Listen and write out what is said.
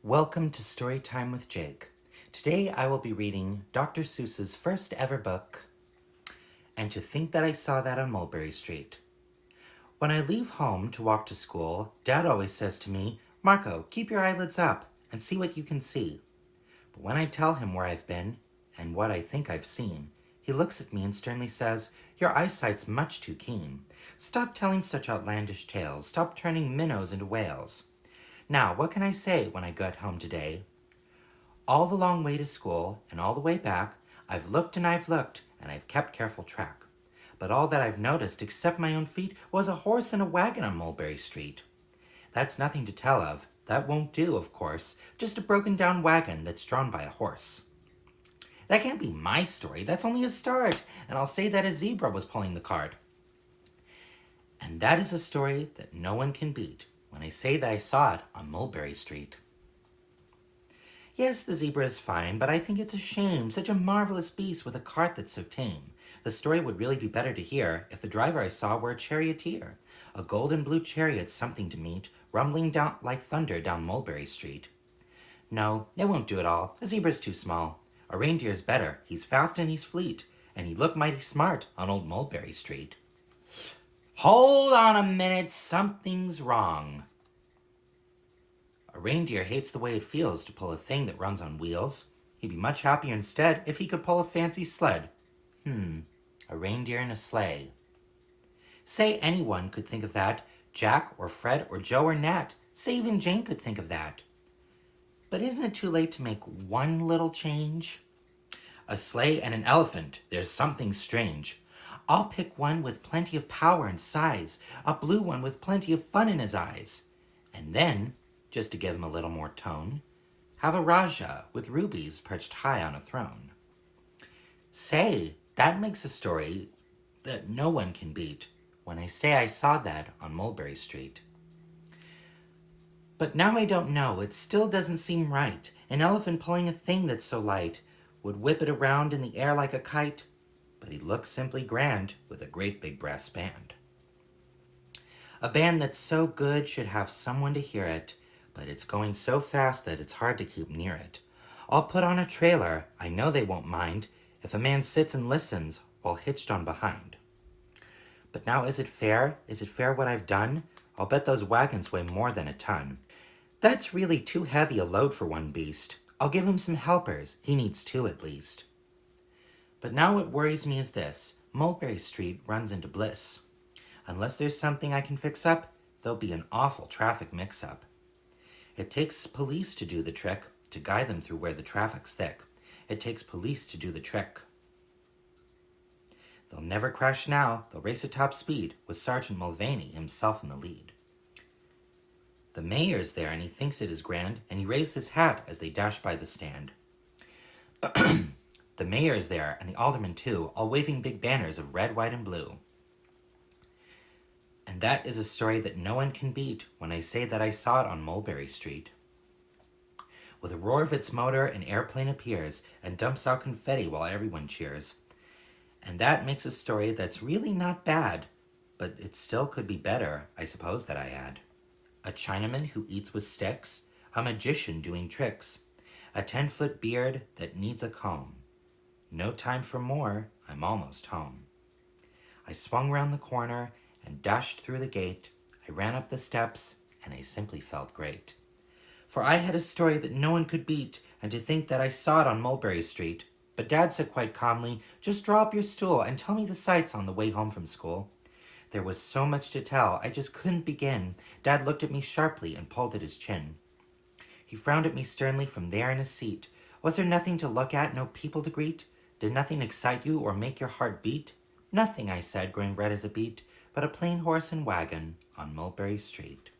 Welcome to Storytime with Jake. Today I will be reading Dr. Seuss's first ever book, And to Think That I Saw That on Mulberry Street. When I leave home to walk to school, Dad always says to me, "Marco, keep your eyelids up and see what you can see." But when I tell him where I've been and what I think I've seen, he looks at me and sternly says, "Your eyesight's much too keen. Stop telling such outlandish tales. Stop turning minnows into whales." Now, what can I say when I got home today? All the long way to school and all the way back, I've looked and I've kept careful track. But all that I've noticed, except my own feet, was a horse and a wagon on Mulberry Street. That's nothing to tell of. That won't do, of course. Just a broken down wagon that's drawn by a horse. That can't be my story. That's only a start. And I'll say that a zebra was pulling the cart. And that is a story that no one can beat when I say that I saw it on Mulberry Street. Yes, the zebra is fine, but I think it's a shame. Such a marvelous beast with a cart that's so tame. The story would really be better to hear if the driver I saw were a charioteer. A golden blue chariot, something to meet, rumbling down like thunder down Mulberry Street. No, it won't do at all. A zebra's too small. A reindeer's better. He's fast and he's fleet, and he'd look mighty smart on old Mulberry Street. Hold on a minute, something's wrong. A reindeer hates the way it feels to pull a thing that runs on wheels. He'd be much happier instead if he could pull a fancy sled. A reindeer in a sleigh. Say anyone could think of that. Jack or Fred or Joe or Nat. Say even Jane could think of that. But isn't it too late to make one little change? A sleigh and an elephant. There's something strange. I'll pick one with plenty of power and size. A blue one with plenty of fun in his eyes. And then, just to give him a little more tone, have a Raja with rubies perched high on a throne. Say, that makes a story that no one can beat when I say I saw that on Mulberry Street. But now I don't know, it still doesn't seem right. An elephant pulling a thing that's so light would whip it around in the air like a kite, but he looks simply grand with a great big brass band. A band that's so good should have someone to hear it, but it's going so fast that it's hard to keep near it. I'll put on a trailer, I know they won't mind, if a man sits and listens while hitched on behind. But now is it fair? Is it fair what I've done? I'll bet those wagons weigh more than a ton. That's really too heavy a load for one beast. I'll give him some helpers, he needs two at least. But now what worries me is this, Mulberry Street runs into bliss. Unless there's something I can fix up, there'll be an awful traffic mix-up. It takes police to do the trick, to guide them through where the traffic's thick. It takes police to do the trick. They'll never crash now, they'll race at top speed, with Sergeant Mulvaney himself in the lead. The mayor's there and he thinks it is grand, and he raised his hat as they dash by the stand. The mayor is there, and the aldermen too, all waving big banners of red, white, and blue. And that is a story that no one can beat when I say that I saw it on Mulberry Street. With a roar of its motor, an airplane appears and dumps out confetti while everyone cheers. And that makes a story that's really not bad, but it still could be better, I suppose that I add. A Chinaman who eats with sticks, a magician doing tricks, a 10-foot beard that needs a comb. No time for more, I'm almost home. I swung round the corner and dashed through the gate. I ran up the steps, and I simply felt great. For I had a story that no one could beat, and to think that I saw it on Mulberry Street. But Dad said quite calmly, "Just draw up your stool and tell me the sights on the way home from school." There was so much to tell, I just couldn't begin. Dad looked at me sharply and pulled at his chin. He frowned at me sternly from there in his seat. Was there nothing to look at, no people to greet? Did nothing excite you or make your heart beat? Nothing, I said, growing red as a beet, but a plain horse and wagon on Mulberry Street.